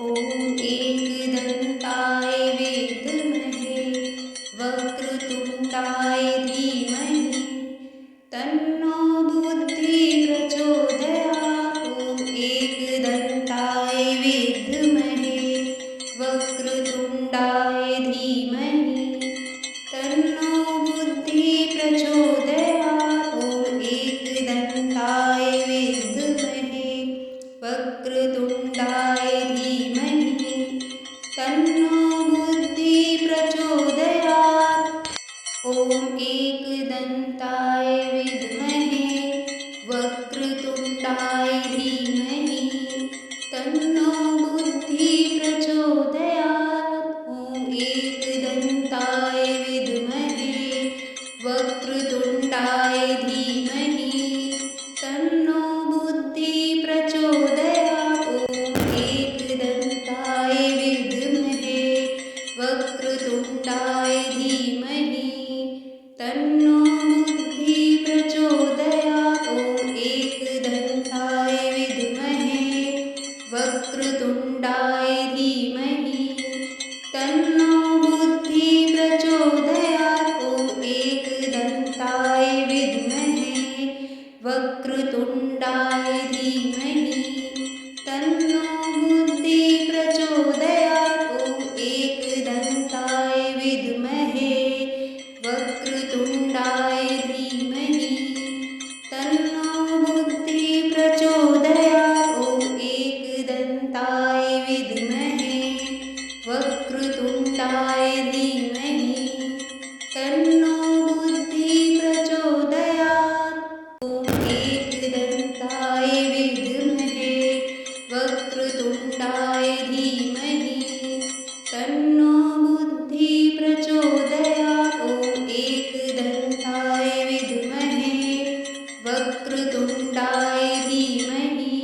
ॐ एकदन्ताय विद्महे वक्रतुण्डाय धीमहि तन्नो बुद्धिः प्रचोदयात्। ॐ एकदन्ताय विद्महे वक्रतुण्डाय धीमहि तन्नो बुद्धिः प्रचोदयात्। ॐ एकदन्ताय विद्महे वक्रतुण्डाय धीमहि तन्नो बुद्धिः प्रचोदयात्। ॐ एकदन्ताय विद्महे वक्रतुण्डाय धीमहि तन्नो बुद्धिः प्रचोदयात्। ॐ एकदन्ताय विद्महे वक्रतुण्डाय धीमहि तन्नो बुद्धिः प्रचोदयात्। ॐ एकदन्ताय विद्महे वक्रतुण्डाय धीमहि तन्नो बुद्धिः प्रचोदयात्। ॐ एकदन्ताय विद्महे वक्रतुण्डाय धीमहि तन्नो बुद्धिः प्रचोदयात्। ॐ एकदन्ताय विद्महे वक्रतुण्डाय धीमहि तन्नो बुद्धिः प्रचोदयात्। ॐ एकदन्ताय विद्महे वक्रतुण्डाय धीमहि तन्नो बुद्धिः प्रचोदयात्। ॐ एकदन्ताय विद्महे वक्रतुण्डाय धीमहि तन्नो बुद्धिः प्रचोदयात्। ॐ एकदन्ताय विद्महे वक्रतुण्डाय धीमहि तन्नो बुद्धिः प्रचोदयात्। ॐ एकदन्ताय विद्महे वक्रतुण्डाय धीमहि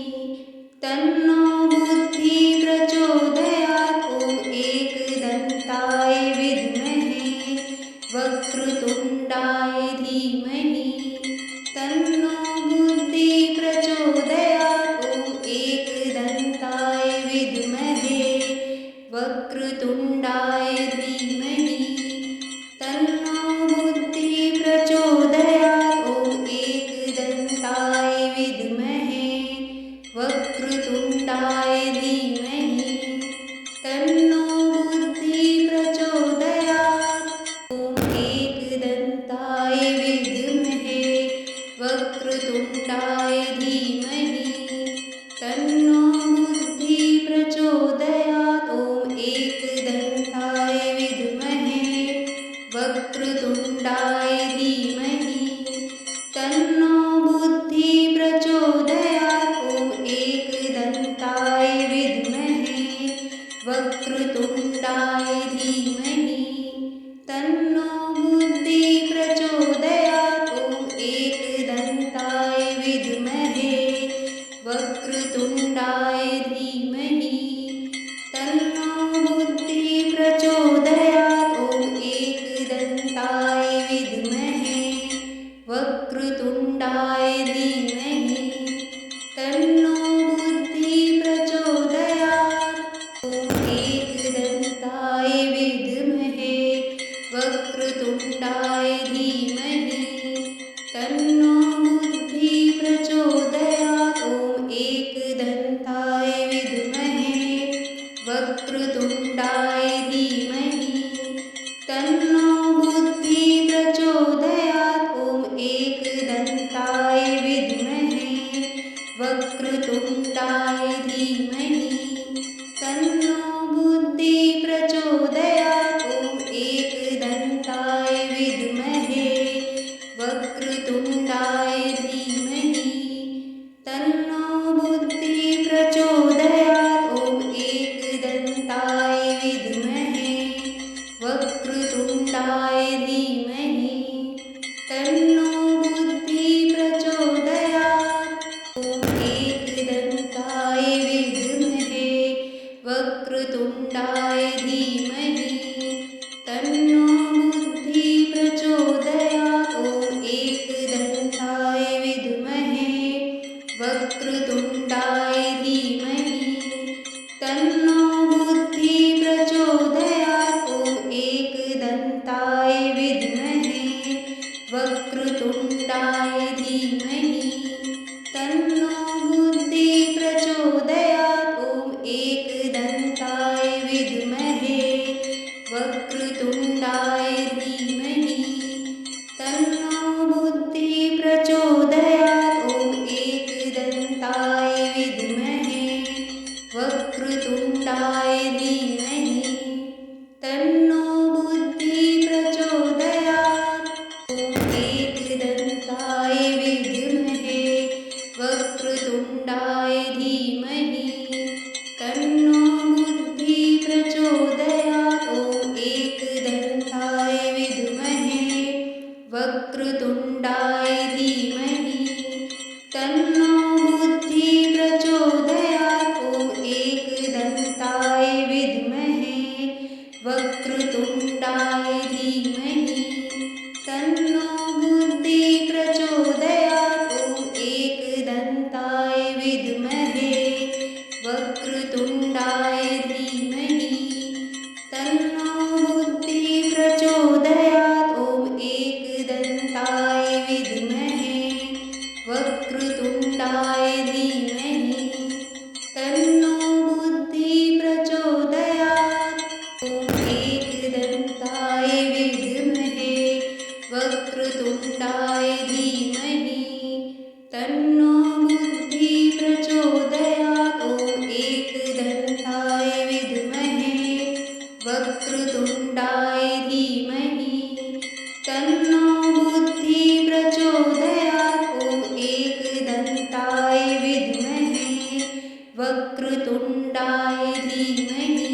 तन्नो बुद्धिः प्रचोदयात्। ॐ एकदन्ताय विद्महे वक्रतुण्डाय धीमहि तन्नो बुद्धिः प्रचोदयात्। ॐ एकदन्ताय विद्महे वक्रतुण्डाय धीमहि तन्नो बुद्धिः प्रचोदयात्। ॐ एकदन्ताय विद्महे वक्रतुण्डाय धीमहि तन्नो बुद्धिः प्रचोदयात्। ॐ एकदन्ताय विद्महे वक्रतुण्डाय धीमहि तन्नो बुद्धिः प्रचोदयात्। ॐ एकदन्ताय विद्महे वक्रतुण्डाय धीमहि तन्नो बुद्धिः प्रचोदयात्। ॐ एकदन्ताय विद्महे वक्रतुण्डाय धीमहि तन्नो बुद्धिः प्रचोदयात्। ॐ एकदन्ताय विद्महे वक्रतुण्डाय धीमहि तन्नो बुद्धिः प्रचोदयात्। ॐ एकदन्ताय विद्महे वक्रतुण्डाय धीमहि तन्नो बुद्धिः प्रचोदयात्। ॐ एकदन्ताय विद्महे वक्रतुण्डाय धीमहि तन्नो बुद्धिः प्रचोदयात्। ॐ एकदन्ताय विद्महे वक्रतुण्डाय धीमहि तन्नो बुद्धिः प्रचोदयात्। ॐ एकदन्ताय विद्महे वक्रतुण्डाय धीमहि तन्नो बुद्धिः प्रचोदयात्। ॐ एकदन्ताय विद्महे वक्रतुण्डाय धीमहि तन्नो बुद्धिः प्रचोदयात्। ॐ एकदन्ताय विद्महे वक्रतुण्डाय धीमहि तन्नो बुद्धिः प्रचोदयात्। ॐ एकदन्ताय विद्महे वक्रतुण्डाय धीमहि तन्नो बुद्धिः प्रचोदयात्। ॐ एकदन्ताय विद्महे वक्रतुण्डाय धीमहि तन्नो वक्रतुण्डाय धीमहि तन्नो बुद्धिः प्रचोदयात्। ॐ एकदन्ताय विद्महे वक्रतुण्डाय धीमहि तन्नो बुद्धिः प्रचोदयात्। ॐ एकदन्ताय विद्महे वक्रतुण्डाय धीमहि तन्नो बुद्धिः प्रचोदयात्। ॐ एकदन्ताय विद्महे वक्रतुण्डाय धीमहि तन्नो बुद्धिः प्रचोदयात्। ॐ एकदन्ताय विद्महे वक्रतुण्डाय धीमहि तन्नो बुद्धिः प्रचोदयात्। ॐ एकदन्ताय विद्महे वक्रतुण्डाय धीमहि तन्नो बुद्धिः प्रचोदयात्। ॐ एकदन्ताय विद्महे वक्रतुण्डाय धीमहि तन्नो बुद्धिः प्रचोदयात्। ॐ एकदन्ताय विद्महे वक्रतुण्डाय धीमहि तन्नो बुद्धिः प्रचोदयात्। ॐ एकदन्ताय विद्महे वक्रतुण्डाय धीमहि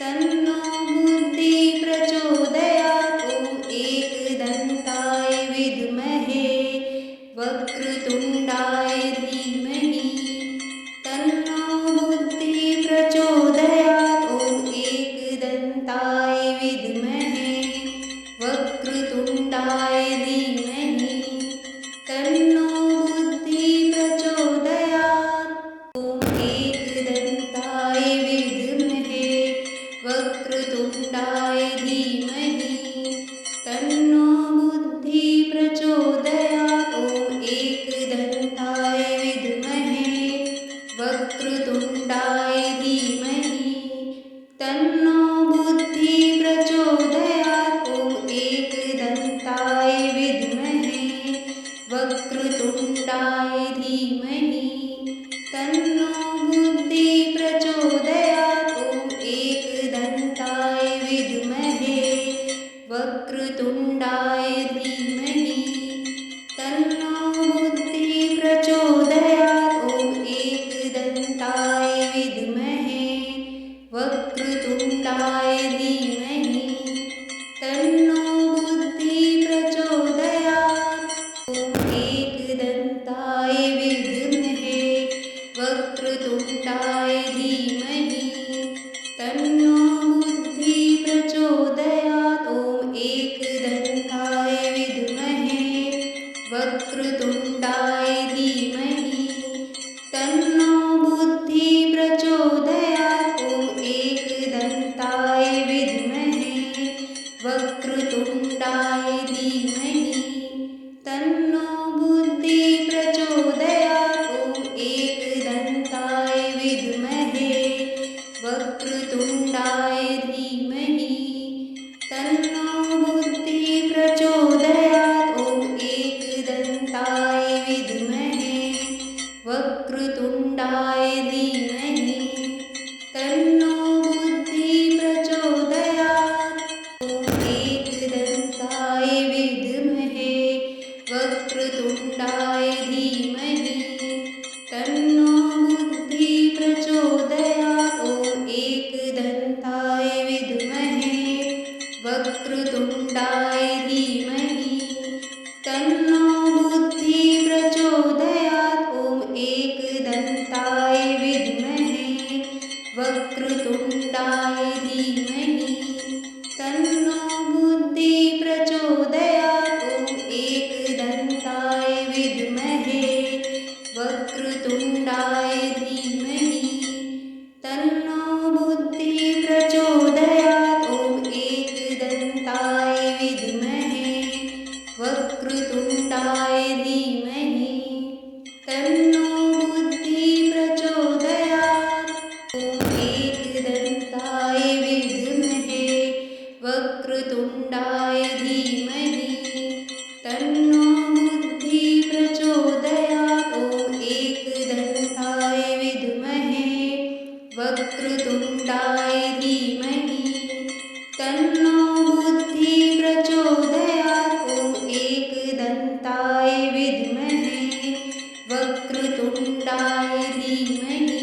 तन्नो बुद्धिः प्रचोदयात्। ॐ एकदन्ताय विद्महे वक्रतुण्डाय धीमहि तन्नो बुद्धिः प्रचोदयात्। ॐ एकदन्ताय विद्महे वक्रतुण्डाय धीमहि तन्नो बुद्धिः प्रचोदयात्। ॐ एकदन्ताय विद्महे वक्रतुण्डाय धीमहि तन्नो बुद्धिः प्रचोदयात्। ॐ एकदन्ताय विद्महे वक्रतुण्डाय धीमहि तन्नो बुद्धिः प्रचोदयात्। ॐ एकदन्ताय विद्महे वक्रतुण्डाय धीमहि तन्नो बुद्धिः प्रचोदयात्। ॐ एकदन्ताय विद्महे वक्रतुण्डाय धीमहि तन्नो बुद्धिः प्रचोदयात्। ॐ एकदन्ताय विद्महे वक्रतुण्डाय धीमहि तन्नो बुद्धिः प्रचोदयात्। ॐ एकदन्ताय विद्महे वक्रतुण्डाय धीमहि तन्नो बुद्धिः प्रचोदयात्। ॐ एकदन्ताय विद्महे वक्रतुण्डाय धीमहि तन्नो बुद्धिः प्रचोदयात्। ॐ एकदन्ताय विद्महे वक्रतुण्डाय धीमहि तन्नो बुद्धिः प्रचोदयात्। ॐ एकदन्ताय विद्महे वक्रतुण्डाय धीमहि तन्नो बुद्धिः प्रचोदयात्। ॐ एकदन्ताय विद्महे वक्रतुण्डाय धीमहि तन्नो बुद्धिः प्रचोदयात्। ॐ एकदन्ताय विद्महे वक्रतुण्डाय धीमहि तन्नो बुद्धिः प्रचोदयात्। ॐ एकदन्ताय विद्महे वक्रतुण्डाय धीमहि तन्नो बुद्धिः प्रचोदयात्। ॐ एकदन्ताय विद्महे वक्रतुण्डाय धीमहि तन्नो बुद्धिः प्रचोदयात्। ॐ एकदन्ताय विद्महे वक्रतुण्डाय धीमहि तन्नो बुद्धिः प्रचोदयात्। ॐ एकदन्ताय विद्महे वक्रतुण्डाय धीमहि तन्नो बुद्धिः प्रचोदयात्। ॐ एकदन्ताय विद्महे वक्रतुण्डाय धीमहि तन्नो बुद्धिः प्रचोदयात्। ॐ एकदन्ताय विद्महे वक्रतुण्डाय धीमहि तन्नो बुद्धि प्रचोदयात् ॐ एकदन्ताय विद्महे वक्रतुण्डाय धीमहि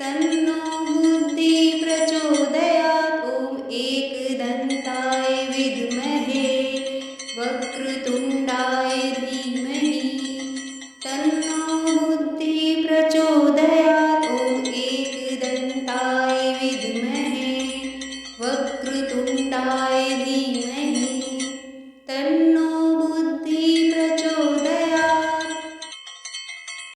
तन्नो बुद्धि प्रचोदयात् ॐ एकदन्ताय विद्महे वक्रतुण्डाय धीमहि तन्नो बुद्धि प्रचोदयात् ॐ एकदन्ताय विद्महे वक्रतुण्डाय